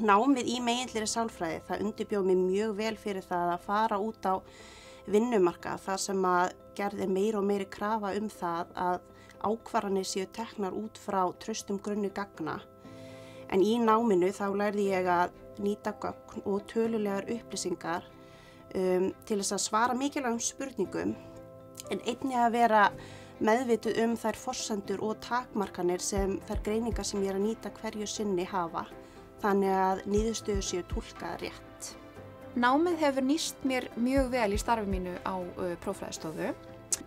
Námið í meginlegri sálfræði, það undirbjó mig mjög vel fyrir það að fara út á vinnumarkað þar sem að gerði meiri og meiri krafa það að ákvarðanir séu teknar út frá traustum grunni gagna. En í náminu þá lærði ég að nýta gögn og tölulegar upplýsingar til þess að svara mikilvægum spurningum en einnig að vera meðvituð þær forsendur og takmarkanir sem þær greiningar sem ég er að nýta hverju sinni hafa. Þannig að niðurstöður séu túlkaðar rétt. Námið hefur nýst mér mjög vel í starfi mínu á próffræðistofu.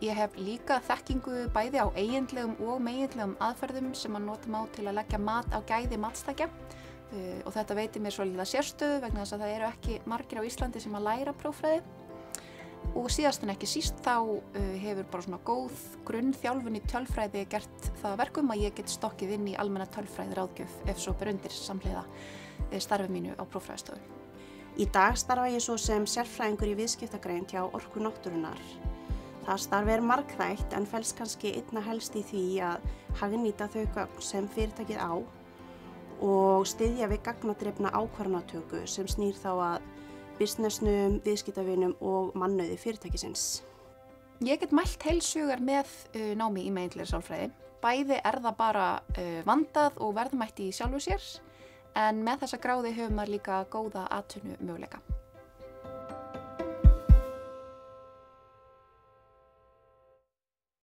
Ég hef líka þekkingu bæði á eiginlegum og meginlegum aðferðum sem að nota má til að leggja mat á gæði matstækja og þetta veitir mér svolítið sérstöðu vegna þess að það eru ekki margir á Íslandi sem að læra próffræði. Og síðast en ekki síst þá hefur bara svona góð grunnþjálfun í tölfræði gert það verkum að ég get stokkið inn í almenna tölfræði ráðgjöf ef svo ber undir samhliða starfi mínu á próffræðistofu. Í dag starfa ég svo sem sérfræðingur í viðskiptagrein hjá Orku náttúrunnar. Það starf margþætt en felst kannski einna helst í því að hagnýta þau gögn sem fyrirtækið á og styðja við gagnadrifna ákvarðanatöku sem snýr þá að businessnum, viðskiptavinum og mannauði fyrirtækisins. Ég get mælt heilshugar með námi í meginlegri sálfræði. Bæði það bara vandað og verðmætt í sjálfu sér, en með þessa gráðu hefur maður líka góða atvinnumöguleika.